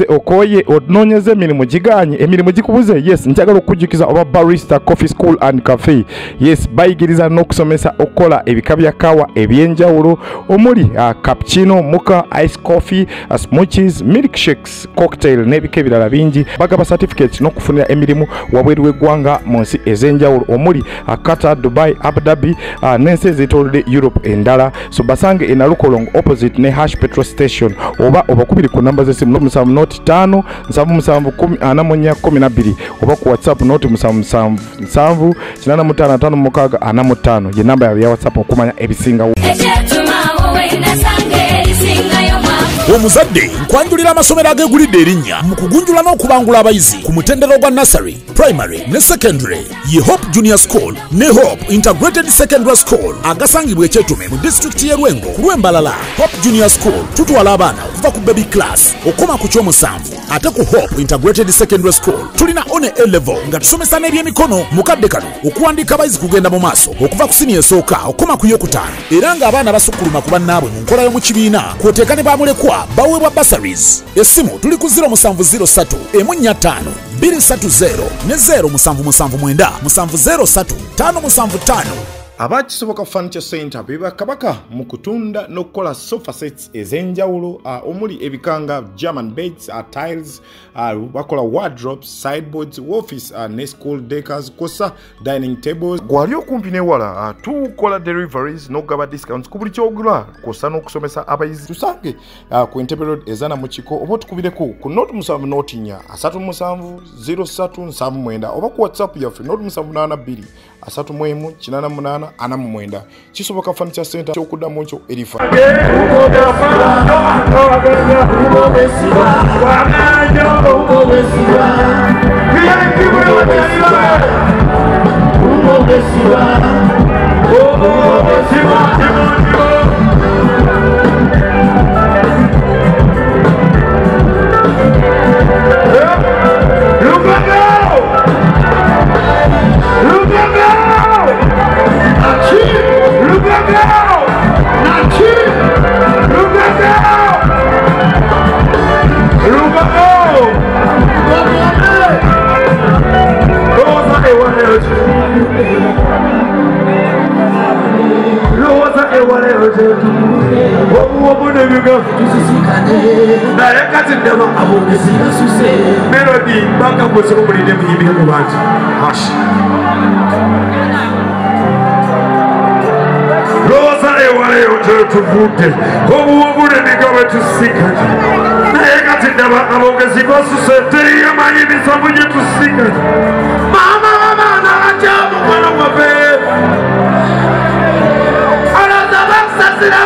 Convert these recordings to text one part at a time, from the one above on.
Okoye ononyeze emirimu giganye emirimu gikubuze yes njagala okujukiza oba barista coffee school and cafe yes bayigiriza n'okusomesa okola ebika bya kawa ebyenjawulo omuli cappuccino mocha ice coffee smoothies milkshakes cocktail n'ebika ebirala bingi bagaba certificate n'okufunira emirimu wabweru w'eggwanga mu nsi ez'enjawulo omuli Qatar, Dubai, Abu Dhabi n'ensi ez'etoolodde Europe endala so basange e Nalukolongo opposite ne Hash petrol station oba obakubiri ku namba z'essimu 5 771 oba ku WhatsApp noti 777 ye namba ya WhatsApp okumanya ebisingawo. Omuzadde nkwanjulira amasomero agegulidde erinnya mu kugunjula n'okubangula abayizi ku mutendera gwa nursery, primary ne secondary ye Hope Junior School ne Hope Integrated Secondary School agasangibwa ekyetume mu district y'e Lwengo ku lw'Embalala. Hope Junior School tutwala abaana okuva ku baby class okoma ku kyomusanvu, ate ku Hope Integrated Secondary School tulina one A level nga tusomesa n'ebyemikono mu kadde kano okuwandiika abayizi kugenda mu maaso okuva ku siniya esooka okoma ku yokutaano, era ng'abaana basukkuluma ku bannaabwe mu nkola y'omu kibiina kwoteeka ne bamulekwa baweebwa bursaries. Essimu tuli ku 0703 145 230 ne 0779 703 575. Abakisoboka Furniture Center beba kabaka mu kutunda n'okukola sofa sets ez'enjawulo omuli ebikanga German beds, tiles, bakola wardrobes, sideboards, office ne school decors, kosa dining tables. Gwali okumpi newala tukola deliveries n'ogaba discounts ku buli kyogula kosa n'okusomesa abayizi. Tusange ku Entebbe Road ezana mu kiko oba tukubireko ku note 7 note 4 37 0379 oba ku WhatsApp yaffe note 782 318 8 kisoboka Furniture Center kyokuddamu ekyo erifa. Melody banga kwese kumulinde muyimbire mu bantu hash Rosa ewale yote tuvude obuwobule nigawe tusikane naye kati ndaba abongezi basuse teri yamanyi bisabu gye tusikane mama n'ajamu mwana wabe alaza basasira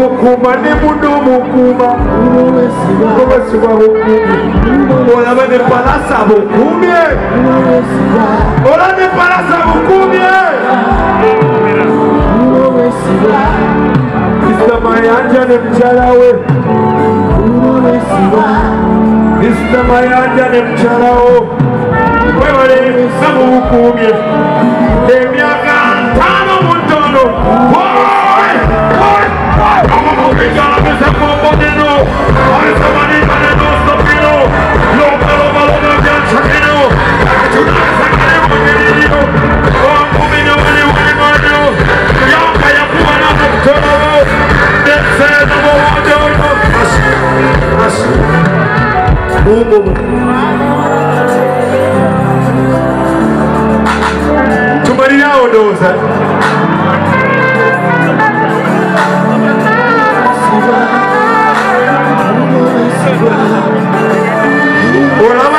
Mukuma ne mundo mukuma obesiba bukumye olaba ne palasa bukumye ola ne palasa bukumye Mr. Mayanja ne mchalawe Mr. Mayanja ne mchalawe wewale sabu bukumye emyaka 5 mutono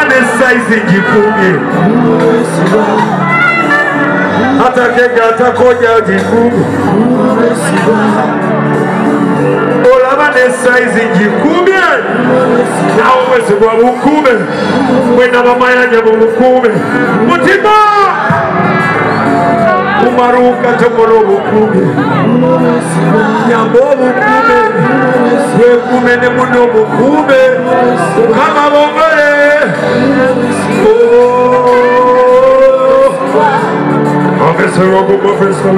ne size jikumi hata kega atakoja jikumi olaba ne size jikumi nawe mwezi gwa bukume mwena bamayanja mu bukume mutima umaruka tomoro bukume nyambo bukume wekume ne muno bukume kama bongole Professor Rogo, Professor